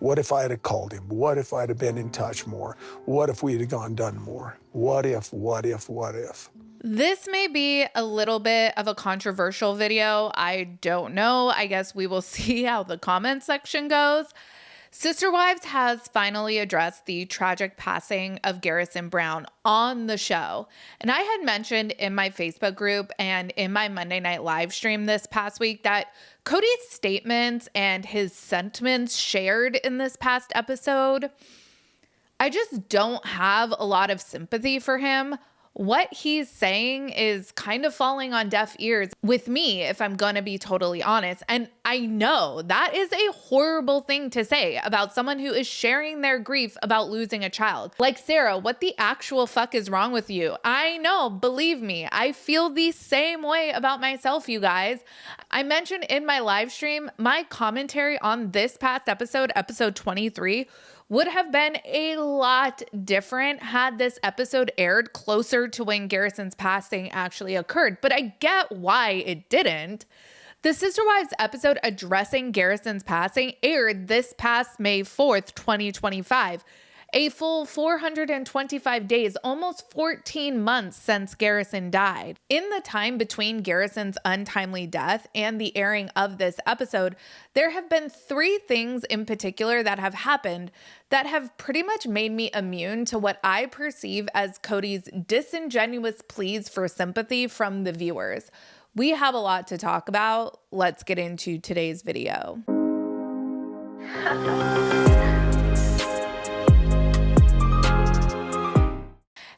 What if I had called him? What if I'd have been in touch more? What if we'd have done more? What if? This may be a little bit of a controversial video. I don't know. I guess we will see how the comment section goes. Sister Wives has finally addressed the tragic passing of Garrison Brown on the show. And I had mentioned in my Facebook group and in my Monday Night live stream this past week that Kody's statements and his sentiments shared in this past episode, I just don't have a lot of sympathy for him. What he's saying is kind of falling on deaf ears with me, if I'm going to be totally honest. And I know that is a horrible thing to say about someone who is sharing their grief about losing a child. Like, Sarah, what the actual fuck is wrong with you? I know, believe me, I feel the same way about myself, you guys. I mentioned in my live stream, my commentary on this past episode, episode 23, would have been a lot different had this episode aired closer to when Garrison's passing actually occurred. But I get why it didn't. The Sister Wives episode addressing Garrison's passing aired this past May 4th, 2025. A full 425 days, almost 14 months since Garrison died. In the time between Garrison's untimely death and the airing of this episode, there have been 3 things in particular that have happened that have pretty much made me immune to what I perceive as Kody's disingenuous pleas for sympathy from the viewers. We have a lot to talk about. Let's get into today's video.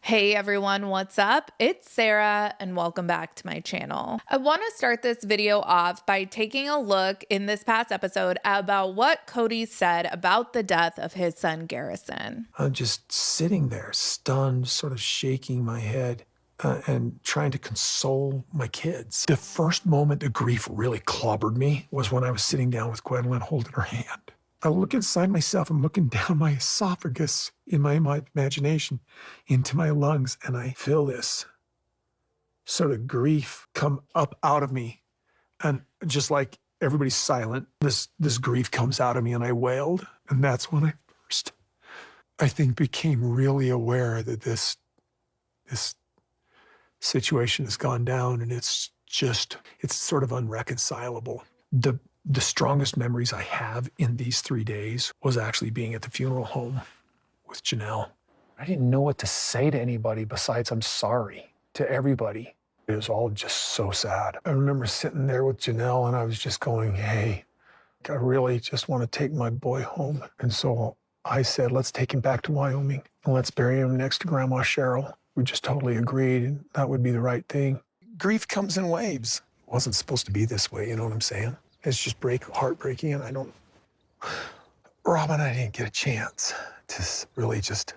Hey everyone, what's up? It's Sarah and welcome back to my channel. I want to start this video off by taking a look in this past episode about what Kody said about the death of his son Garrison. I'm just sitting there, stunned, sort of shaking my head and trying to console my kids. The first moment the grief really clobbered me was when I was sitting down with Gwendolyn holding her hand. I look inside myself, I'm looking down my esophagus in my imagination into my lungs, and I feel this sort of grief come up out of me. And just like everybody's silent, this grief comes out of me, and I wailed. And that's when I first, I think, became really aware that this situation has gone down, and it's sort of unreconcilable. The strongest memories I have in these 3 days was actually being at the funeral home with Janelle. I didn't know what to say to anybody besides I'm sorry to everybody. It was all just so sad. I remember sitting there with Janelle and I was just going, hey, I really just want to take my boy home. And so I said, let's take him back to Wyoming and let's bury him next to Grandma Cheryl. We just totally agreed and that would be the right thing. Grief comes in waves. It wasn't supposed to be this way, you know what I'm saying? It's just heartbreaking, and Rob and I didn't get a chance to really just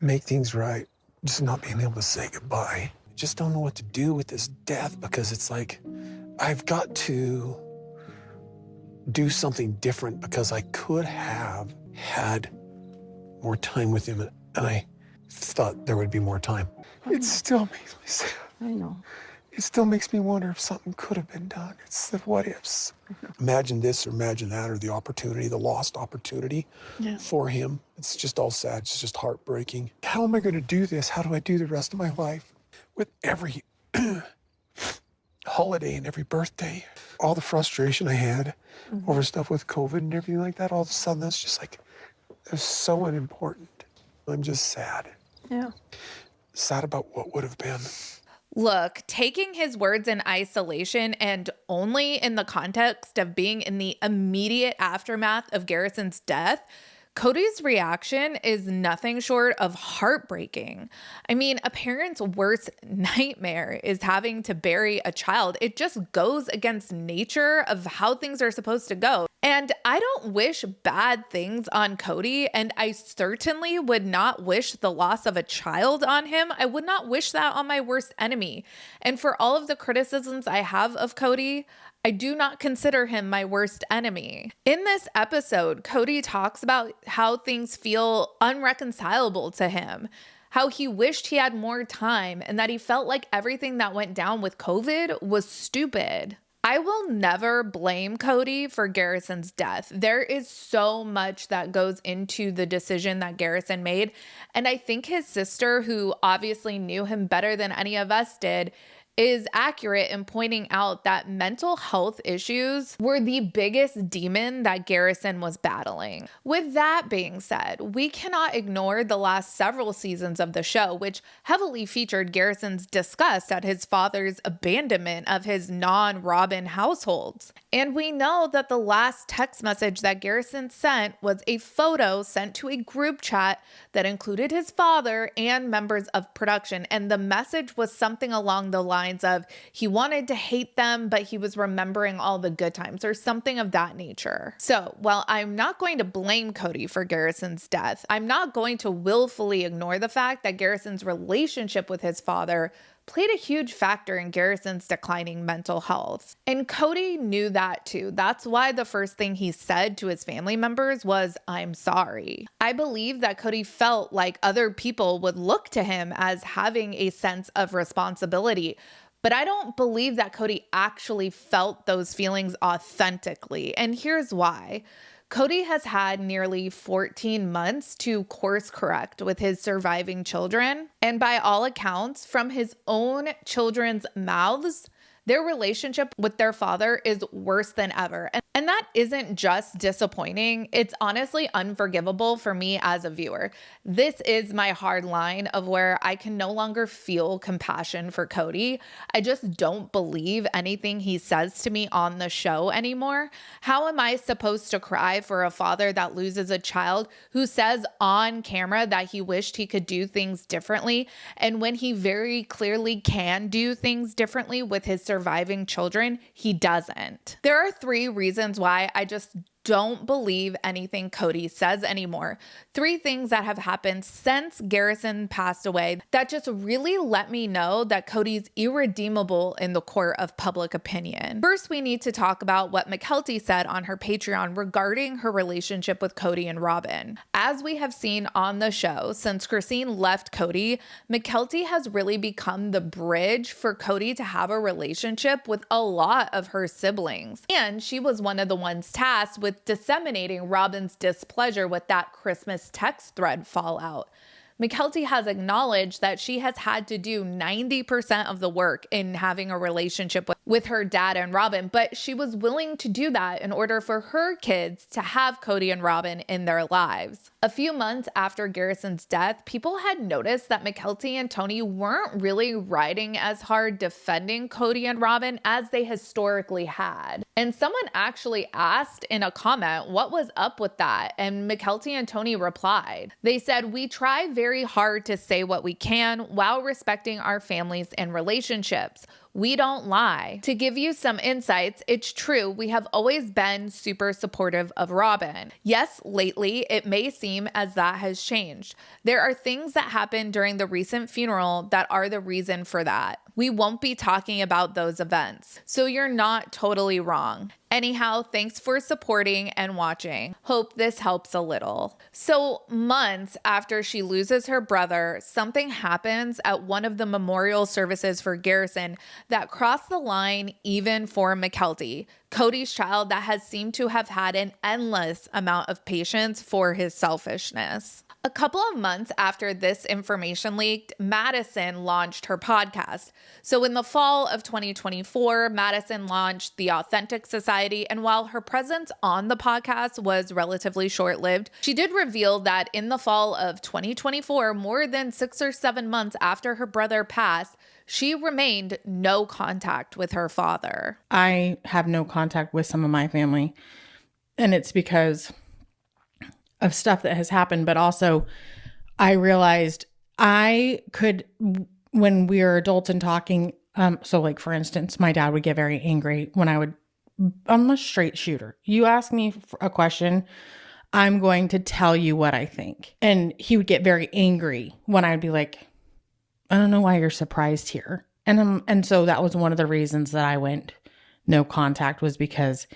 make things right, just not being able to say goodbye. Just don't know what to do with this death because it's like, I've got to do something different because I could have had more time with him, and I thought there would be more time. It still makes me sad. I know. It still makes me wonder if something could have been done. It's the what ifs. Imagine this or imagine that, or the opportunity, the lost opportunity for him. It's just all sad. It's just heartbreaking. How am I going to do this? How do I do the rest of my life with every holiday and every birthday? All the frustration I had over stuff with COVID and everything like that, all of a sudden that's just like, it's so unimportant. I'm just sad. Yeah. Sad about what would have been. Look, taking his words in isolation and only in the context of being in the immediate aftermath of Garrison's death, Kody's reaction is nothing short of heartbreaking. I mean, a parent's worst nightmare is having to bury a child. It just goes against nature of how things are supposed to go. And I don't wish bad things on Kody, and I certainly would not wish the loss of a child on him. I would not wish that on my worst enemy. And for all of the criticisms I have of Kody, I do not consider him my worst enemy. In this episode, Kody talks about how things feel unreconcilable to him, how he wished he had more time, and that he felt like everything that went down with COVID was stupid. I will never blame Kody for Garrison's death. There is so much that goes into the decision that Garrison made. And I think his sister, who obviously knew him better than any of us did, is accurate in pointing out that mental health issues were the biggest demon that Garrison was battling. With that being said, we cannot ignore the last several seasons of the show, which heavily featured Garrison's disgust at his father's abandonment of his non-Robin households. And we know that the last text message that Garrison sent was a photo sent to a group chat that included his father and members of production. And the message was something along the lines of he wanted to hate them, but he was remembering all the good times or something of that nature. So while I'm not going to blame Kody for Garrison's death, I'm not going to willfully ignore the fact that Garrison's relationship with his father played a huge factor in Garrison's declining mental health. And Kody knew that too. That's why the first thing he said to his family members was, "I'm sorry." I believe that Kody felt like other people would look to him as having a sense of responsibility. But I don't believe that Kody actually felt those feelings authentically. And here's why. Kody has had nearly 14 months to course correct with his surviving children. And by all accounts, from his own children's mouths, their relationship with their father is worse than ever. And that isn't just disappointing. It's honestly unforgivable for me as a viewer. This is my hard line of where I can no longer feel compassion for Kody. I just don't believe anything he says to me on the show anymore. How am I supposed to cry for a father that loses a child who says on camera that he wished he could do things differently, and when he very clearly can do things differently with his surviving children, he doesn't? There are 3 reasons why I just don't believe anything Kody says anymore. 3 things that have happened since Garrison passed away that just really let me know that Kody's irredeemable in the court of public opinion. First, we need to talk about what Mykelti said on her Patreon regarding her relationship with Kody and Robin. As we have seen on the show, since Christine left Kody, Mykelti has really become the bridge for Kody to have a relationship with a lot of her siblings. And she was one of the ones tasked with disseminating Robin's displeasure with that Christmas text thread fallout. Mykelti has acknowledged that she has had to do 90% of the work in having a relationship with her dad and Robin, but she was willing to do that in order for her kids to have Kody and Robin in their lives. A few months after Garrison's death, people had noticed that Mykelti and Tony weren't really riding as hard defending Kody and Robin as they historically had. And someone actually asked in a comment what was up with that, and Mykelti and Tony replied. They said, "We try very hard to say what we can while respecting our families and relationships. We don't lie." To give you some insights, it's true, we have always been super supportive of Robin. Yes, lately, it may seem as that has changed. There are things that happened during the recent funeral that are the reason for that. We won't be talking about those events, so you're not totally wrong. Anyhow, thanks for supporting and watching. Hope this helps a little. So months after she loses her brother, something happens at one of the memorial services for Garrison that crossed the line even for Mykelti, Kody's child that has seemed to have had an endless amount of patience for his selfishness. A couple of months after this information leaked, Madison launched her podcast. So in the fall of 2024, Madison launched the Authentic Society, and while her presence on the podcast was relatively short-lived, she did reveal that in the fall of 2024, more than 6 or 7 months after her brother passed, she remained no contact with her father. I have no contact with some of my family, and it's because of stuff that has happened, but also I realized I could, when we were adults and talking, so like for instance, my dad would get very angry when I'm a straight shooter. You ask me a question, I'm going to tell you what I think. And he would get very angry when I'd be like, I don't know why you're surprised here. And so that was one of the reasons that I went no contact, was because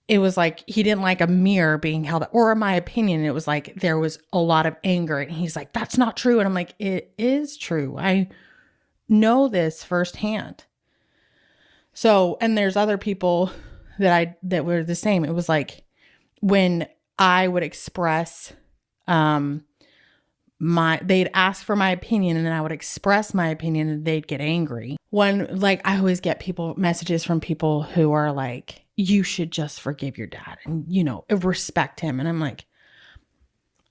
it was like he didn't like a mirror being held up, or in my opinion, it was like there was a lot of anger, and he's like, that's not true. And I'm like, it is true. I know this firsthand. So, and there's other people that were the same. It was like when I would express they'd ask for my opinion and then I would express my opinion and they'd get angry. Like I always get messages from people who are like, you should just forgive your dad and, respect him. And I'm like,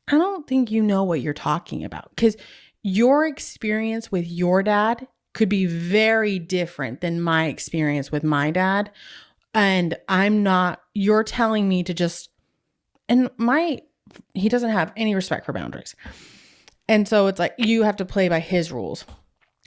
I don't think you know what you're talking about, because your experience with your dad could be very different than my experience with my dad. And you're telling me to just, he doesn't have any respect for boundaries. And so it's like, you have to play by his rules.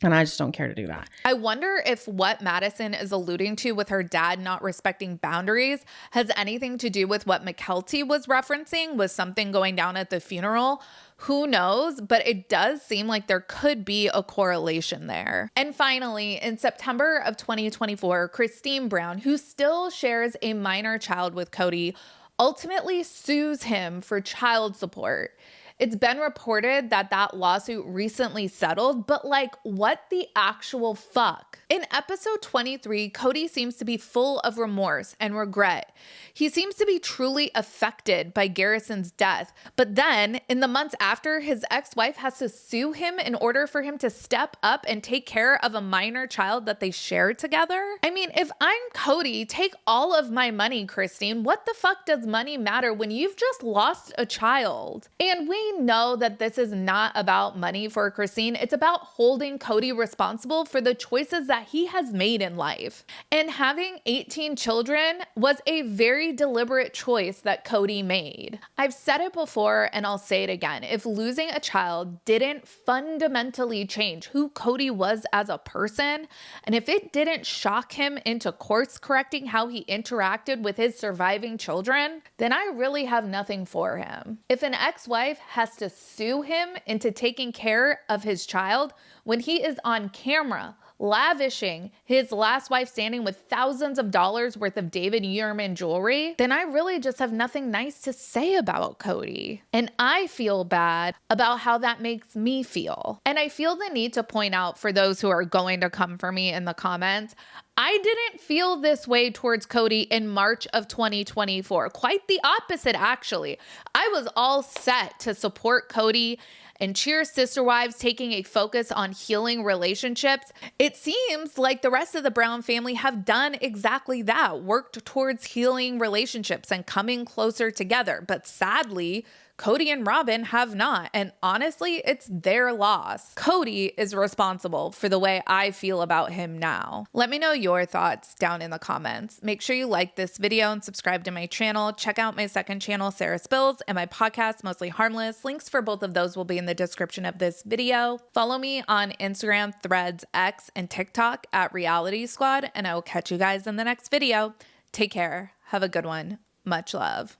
And I just don't care to do that. I wonder if what Madison is alluding to with her dad not respecting boundaries has anything to do with what McKelty was referencing, was something going down at the funeral. Who knows? But it does seem like there could be a correlation there. And finally, in September of 2024, Christine Brown, who still shares a minor child with Kody, ultimately sues him for child support. It's been reported that lawsuit recently settled, but like, what the actual fuck? In episode 23, Kody seems to be full of remorse and regret. He seems to be truly affected by Garrison's death, but then in the months after, his ex-wife has to sue him in order for him to step up and take care of a minor child that they share together. I mean, if I'm Kody, take all of my money, Christine. What the fuck does money matter when you've just lost a child? And we know that this is not about money for Christine. It's about holding Kody responsible for the choices that he has made in life. And having 18 children was a very deliberate choice that Kody made. I've said it before and I'll say it again. If losing a child didn't fundamentally change who Kody was as a person, and if it didn't shock him into course correcting how he interacted with his surviving children, then I really have nothing for him. If an ex-wife has to sue him into taking care of his child when he is on camera lavishing his last wife standing with thousands of dollars worth of David Yurman jewelry, then I really just have nothing nice to say about Kody. And I feel bad about how that makes me feel. And I feel the need to point out, for those who are going to come for me in the comments, I didn't feel this way towards Kody in March of 2024. Quite the opposite, actually. I was all set to support Kody and cheer Sister Wives taking a focus on healing relationships. It seems like the rest of the Brown family have done exactly that, worked towards healing relationships and coming closer together. But sadly, Kody and Robyn have not. And honestly, it's their loss. Kody is responsible for the way I feel about him now. Let me know your thoughts down in the comments. Make sure you like this video and subscribe to my channel. Check out my second channel, Sarah Spills, and my podcast, Mostly Harmless. Links for both of those will be in the description of this video. Follow me on Instagram, Threads, X, and TikTok at Reality Squad, and I will catch you guys in the next video. Take care. Have a good one. Much love.